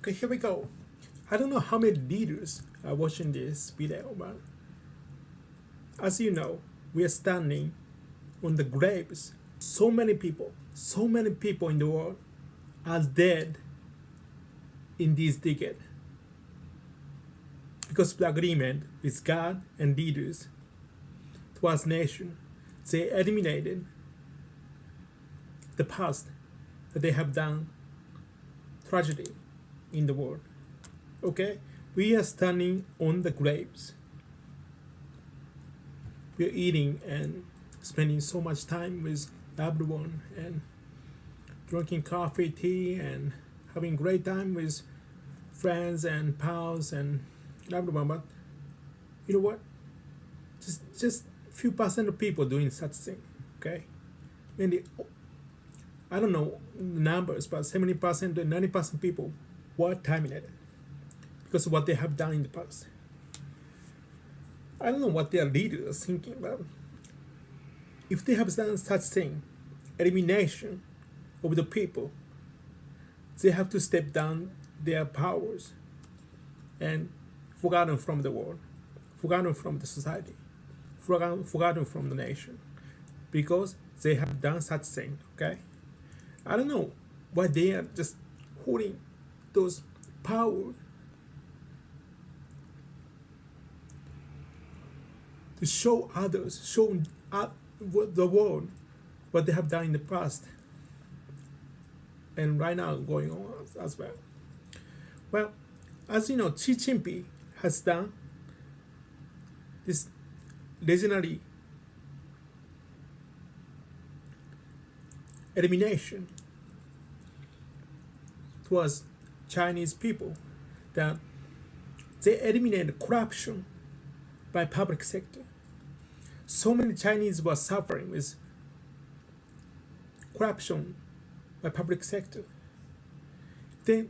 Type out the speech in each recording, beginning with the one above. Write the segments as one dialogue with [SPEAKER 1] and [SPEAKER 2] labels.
[SPEAKER 1] Okay, here we go. I don't know how many leaders are watching this video, but as you know, we are standing on the graves. So many people in the world are dead in this decade because of the agreement with God and leaders towards nation. They eliminated the past that they have done tragedy in the world. Okay, we are standing on the graves. We are eating and spending so much time with loved one and drinking coffee, tea, and having great time with friends and pals and loved one. But you know what? Just few percent of people doing such thing. Okay, maybe I don't know the numbers, but 70% to 90% people were terminated because of what they have done in the past. I don't know what their leaders are thinking about. If they have done such thing, elimination of the people, they have to step down their powers and forgotten from the world, forgotten from the society, forgotten from the nation, because they have done such thing. Okay, I don't know why they are just holding those power to show others, show the world what they have done in the past and right now going on as well. Well, as you know, Xi Jinping has done this legendary elimination towards Chinese people, that they eliminated corruption by public sector. So many Chinese were suffering with corruption by public sector. They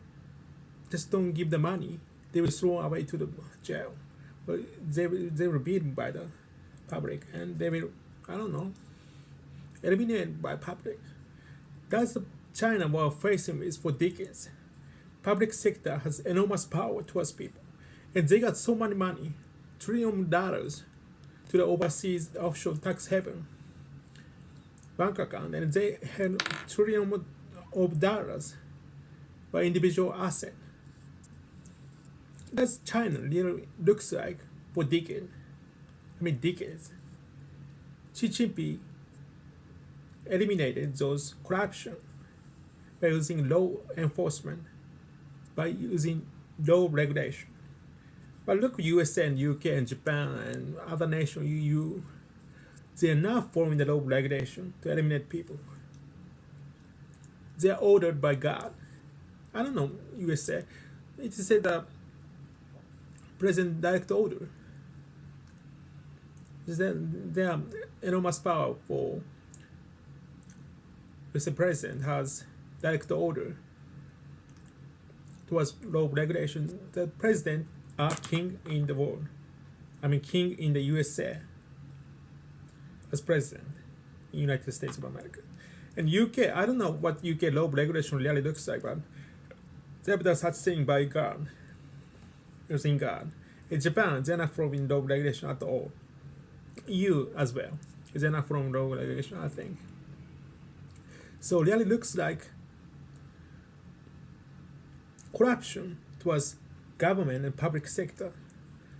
[SPEAKER 1] just don't give the money. They will throw away to the jail. But they will be beaten by the public, and they will, I don't know, eliminated by public. That's the China we're facing with for decades. Public sector has enormous power towards people, and they got so much money, $1 trillion, to the overseas offshore tax haven bank account, and they have trillion of dollars by individual asset. That's China really looks like for decades. Decades. Xi Jinping eliminated those corruption by using law enforcement, by using law regulation. But look, USA and UK and Japan and other nations, EU, they are not following the law regulation to eliminate people. They are ordered by God. I don't know, USA. It is said that President direct order. They have enormous power for the president has direct order towards law regulation. The president are king in the world. King in the USA as president in the United States of America. And UK, I don't know what UK law regulation really looks like, but they have done such thing by God, using God. In Japan, they're not following law regulation at all. EU as well, they're not following law regulation, I think. So really looks like corruption towards government and public sector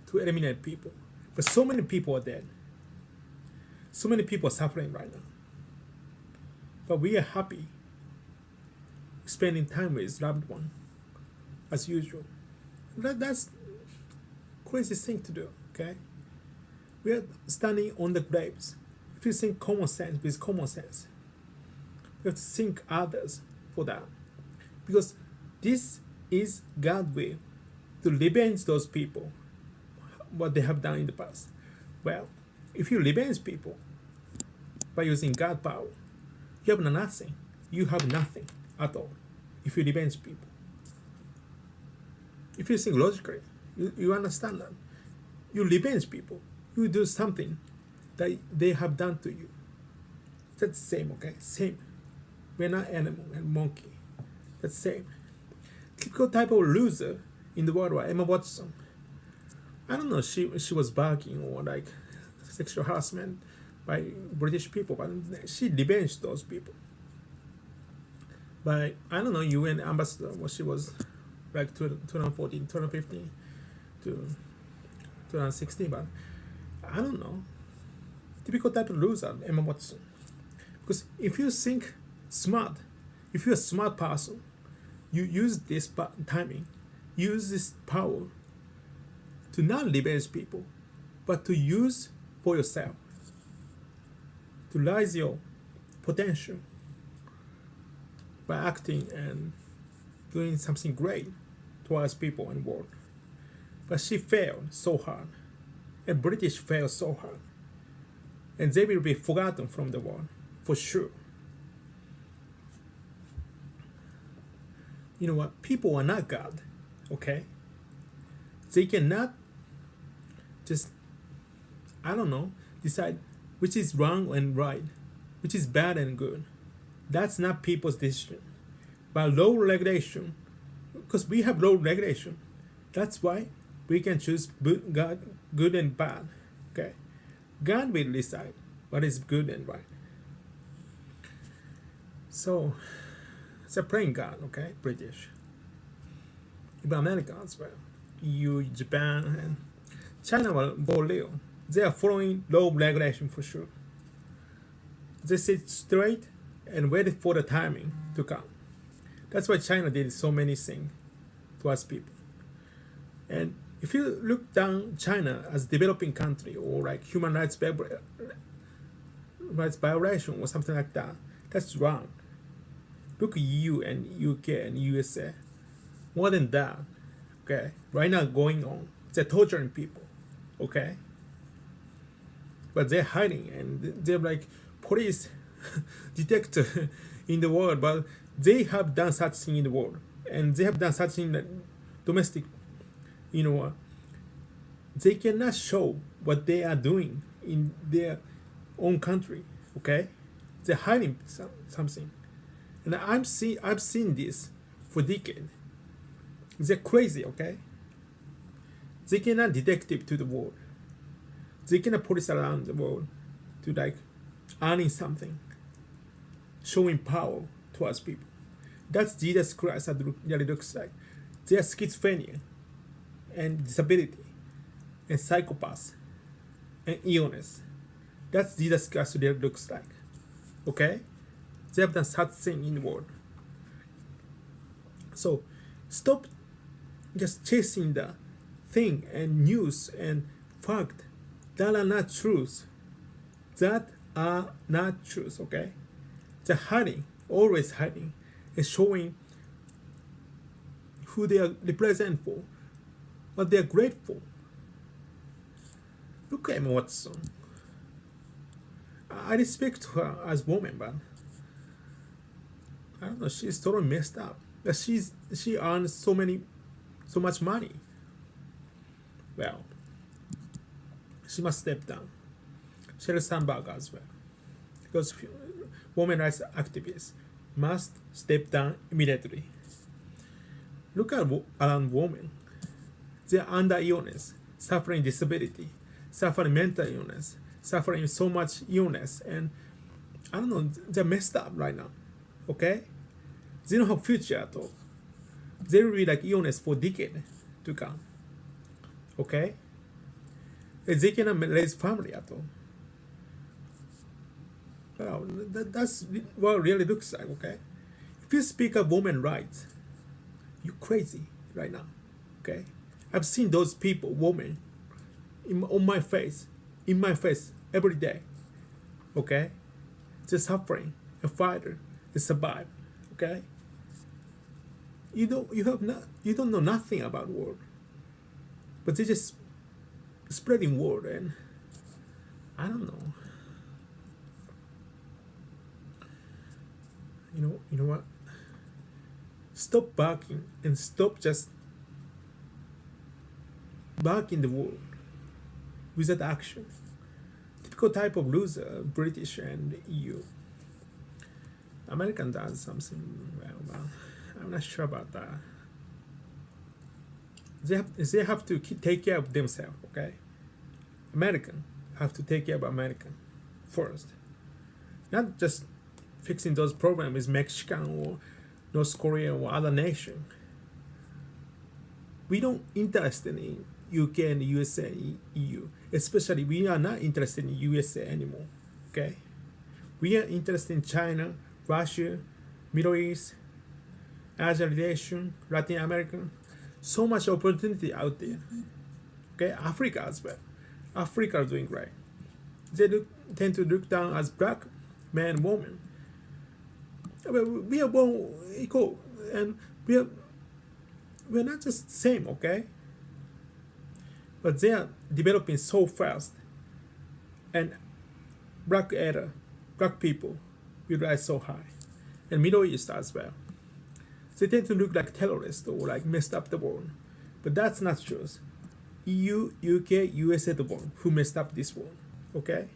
[SPEAKER 1] to eliminate people. But so many people are dead. So many people are suffering right now. But we are happy spending time with loved one as usual. That's crazy thing to do, okay? We are standing on the graves. If you think common sense with common sense, we have to think others for that. Because this is God's way to revenge those people, what they have done in the past. Well, if you revenge people by using God power, you have nothing. You have nothing at all if you revenge people. If you think logically, you understand that. You revenge people. You do something that they have done to you. That's the same, okay? Same. We're not animal and monkey. That's same. Typical type of loser in the world was Emma Watson. I don't know, she was bugging or like sexual harassment by British people, but she revenged those people. But I don't know, UN ambassador, what she was like 2014, 2015 to 2016, but I don't know. Typical type of loser, Emma Watson. Because if you think smart, if you're a smart person, you use this timing, use this power to not revenge people, but to use for yourself, to rise your potential by acting and doing something great towards people and world. But she failed so hard, and British failed so hard, and they will be forgotten from the world for sure. You know what? People are not God, okay? They cannot just, I don't know, decide which is wrong and right, which is bad and good. That's not people's decision. But low regulation, because we have low regulation, that's why we can choose God, good and bad. Okay, God will decide what is good and right. So, they're playing God, okay, British, even America as well, EU, Japan, and China will go real. They are following low regulation for sure. They sit straight and wait for the timing to come. That's why China did so many things towards people. And if you look down China as a developing country or like human rights violation or something like that, that's wrong. Look EU and UK and USA. More than that, okay, right now going on, they're torturing people, okay? But they're hiding and they're like police detector in the world, but they have done such thing in the world, and they have done such thing that domestic, you know, they cannot show what they are doing in their own country. Okay, they're hiding something, and I've seen this for decades. They're crazy. Okay, they cannot detective to the world. They cannot police around the world to like earning something, showing power towards people. That's Jesus Christ that really looks like. They are schizophrenia and disability and psychopaths and illness. That's Jesus Christ really looks like. Okay? They have done such thing in the world. So stop just chasing the thing and news and fact that are not truth. That are not truth, okay? They're hiding, always hiding, and showing who they are represent for, what they are grateful. Look at Emma Watson. I respect her as woman, but I don't know, she's totally messed up. But she earns so much money. Well, she must step down. Sheryl Sandberg as well, because women rights activists must step down immediately. Look at around women. They are under illness, suffering disability, suffering mental illness, suffering so much illness, and I don't know, they're messed up right now. Okay? They don't have future at all. They will be like illness for decades to come. Okay? And they cannot raise family at all. Well, that's what it really looks like, okay? If you speak of women's rights, you're crazy right now, okay? I've seen those people, women, in my face every day, okay? They're suffering, a fighter, they survive, okay? You don't know nothing about war, but they just spreading word, and I don't know. You know what? Stop barking and stop just barking the word without action. Typical type of loser, British and EU. American does something well, but I'm not sure about that. They have to take care of themselves. Okay, American have to take care of American first, not just fixing those problems with Mexican or North Korea or other nation. We don't interested in UK and USA, EU. Especially, we are not interested in USA anymore. Okay, we are interested in China, Russia, Middle East, Asia relation, Latin America. So much opportunity out there. Okay, Africa as well. Africa are doing great. They tend to look down as black man, woman. We are born equal, and we're not just same, okay? But they are developing so fast, and black people will rise so high, and Middle East as well. They tend to look like terrorists or like messed up the world, but that's not true. EU, UK, USA the one who messed up this world, okay?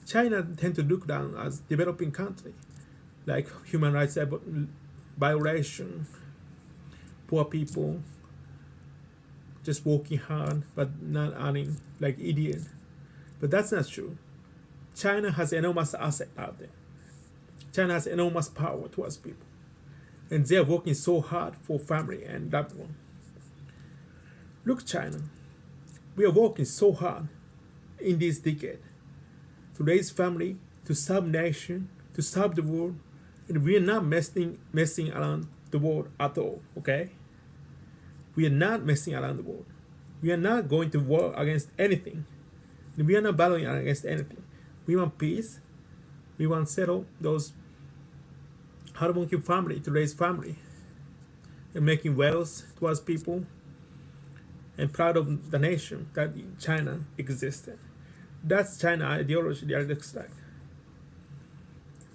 [SPEAKER 1] China tend to look down as developing country, like human rights violation, poor people, just working hard but not earning like idiot. But that's not true. China has enormous asset out there. China has enormous power towards people, and they are working so hard for family and loved one. Look, China, we are working so hard in this decade to raise family, to serve nation, to serve the world, and we are not messing around the world at all. Okay, we are not messing around the world. We are not going to war against anything. We are not battling against anything. We want peace. We want to settle those hardworking family to raise family and making wealth towards people and proud of the nation that China existed. That's China ideology that looks like.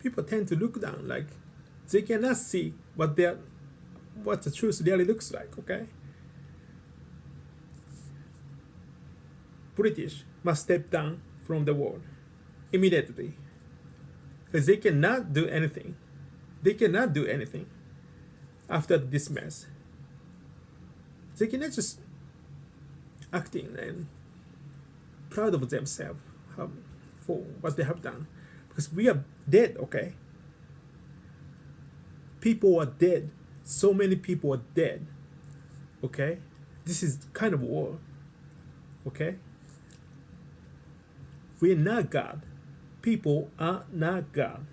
[SPEAKER 1] People tend to look down like they cannot see what the truth really looks like, okay? British must step down from the world immediately. Because they cannot do anything. They cannot do anything after this mess. They cannot just acting and proud of themselves for what they have done. Because we are dead, okay? People are dead. So many people are dead. Okay? This is kind of war. Okay? We are not God. People are not God.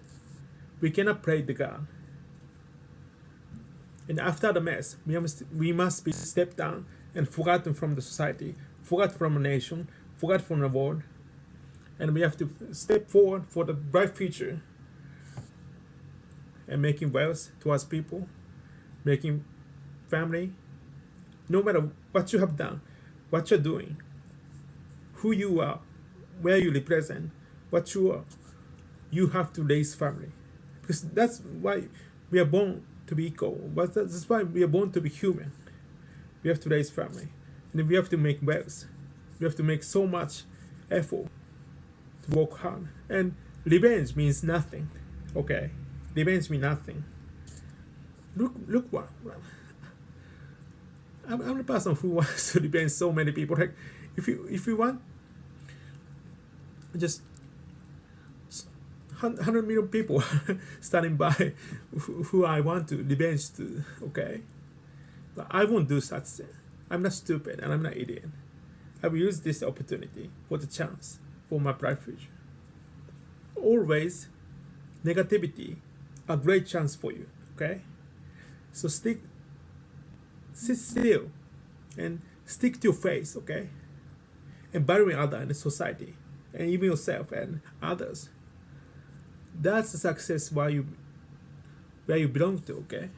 [SPEAKER 1] We cannot pray to God. And after the mess, we must be stepped down and forgotten from the society, forgotten from the nation, forgotten from the world. And we have to step forward for the bright future and making wealth towards people, making family. No matter what you have done, what you're doing, who you are, where you represent, what you are, you have to raise family. Because that's why we are born to be equal. That's why we are born to be human. We have to raise family. And we have to make wealth. We have to make so much effort to work hard. And revenge means nothing. Okay? Revenge means nothing. Look what. I'm the person who wants to revenge so many people. Like, if you want, just 100 million people standing by who I want to revenge to, okay? But I won't do such thing. I'm not stupid and I'm not idiot. I will use this opportunity for the chance for my bright future. Always, negativity, a great chance for you, okay? So sit still and stick to your face, okay? And valuing others in the society and even yourself and others. That's the success where you belong to, okay?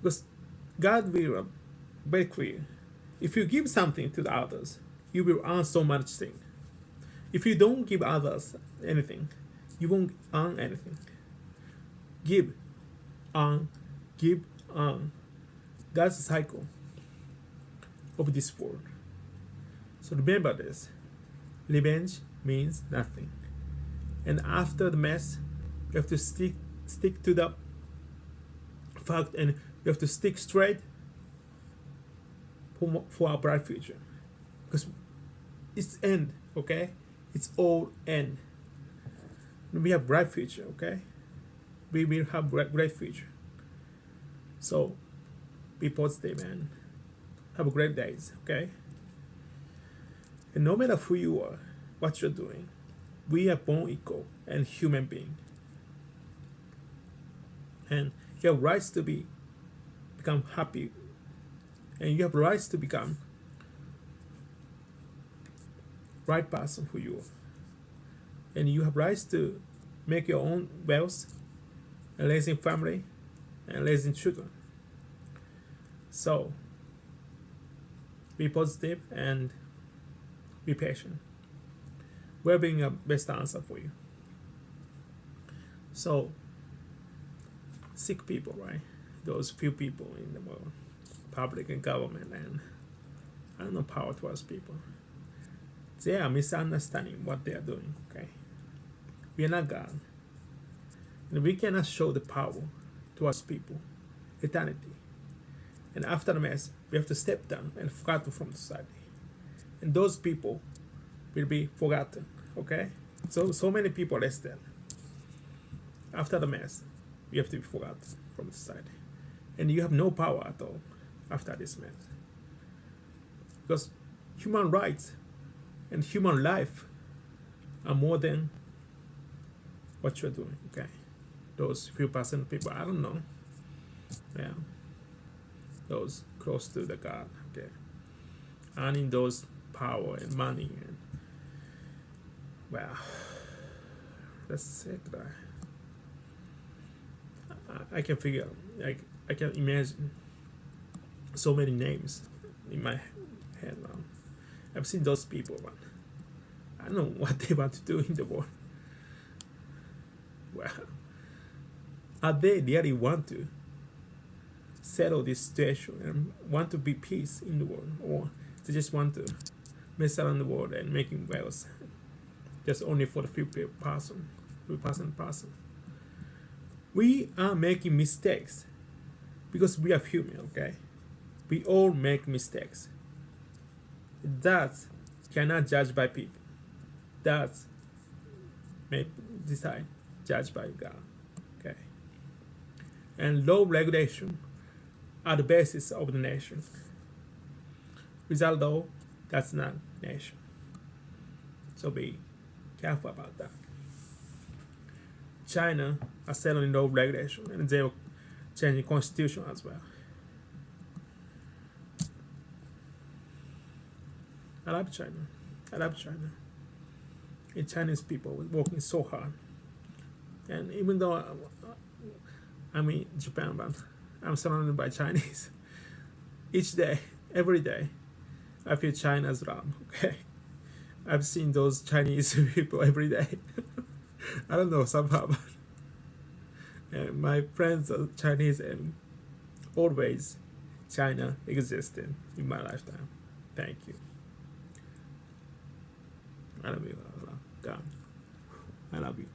[SPEAKER 1] Because God will very clear. If you give something to the others, you will earn so much thing. If you don't give others anything, you won't earn anything. Give, earn, give, earn. That's the cycle of this world. So remember this. Revenge means nothing. And after the mess, you have to stick to the fact and We have to stick straight for our bright future, because it's end, okay? It's all end. We have bright future, okay? We will have great future. So be positive and have a great days, okay? And no matter who you are, what you're doing, we are born equal and human being. And you have rights to become happy, and you have rights to become right person who you are. And you have rights to make your own wealth and raising family and raising children. So be positive and be patient. We're being a best answer for you. So sick people, right? Those few people in the world, public and government, and I don't know, power towards people. They are misunderstanding what they are doing, okay? We are not God. And we cannot show the power towards people, eternity. And after the mess, we have to step down and forgotten from society. And those people will be forgotten, okay? So many people less than. After the mess, we have to be forgotten from society. And you have no power at all after this mess. Because human rights and human life are more than what you're doing, okay? Those few percent of people, I don't know. Yeah. Those close to the God, okay? Earning those power and money and, well, that's it, right? I can figure, like, I can imagine so many names in my head now. I've seen those people, but I don't know what they want to do in the world. Well, are they really want to settle this situation and want to be peace in the world, or they just want to mess around the world and making wealth just only for the few person? We are making mistakes because we are human, okay? We all make mistakes. That cannot judge by people. That may decide judged by God, okay? And law regulation are the basis of the nation. Without law, that's not nation. So be careful about that. China are settling law regulation, and they are changing constitution as well. I love China. I love China. And Chinese people were working so hard. And even though I'm in Japan, but I'm surrounded by Chinese. Each day, every day, I feel China's love, okay? I've seen those Chinese people every day. I don't know, somehow. And my friends are Chinese, and always China existed in my lifetime. Thank you. I love you. God. I love you.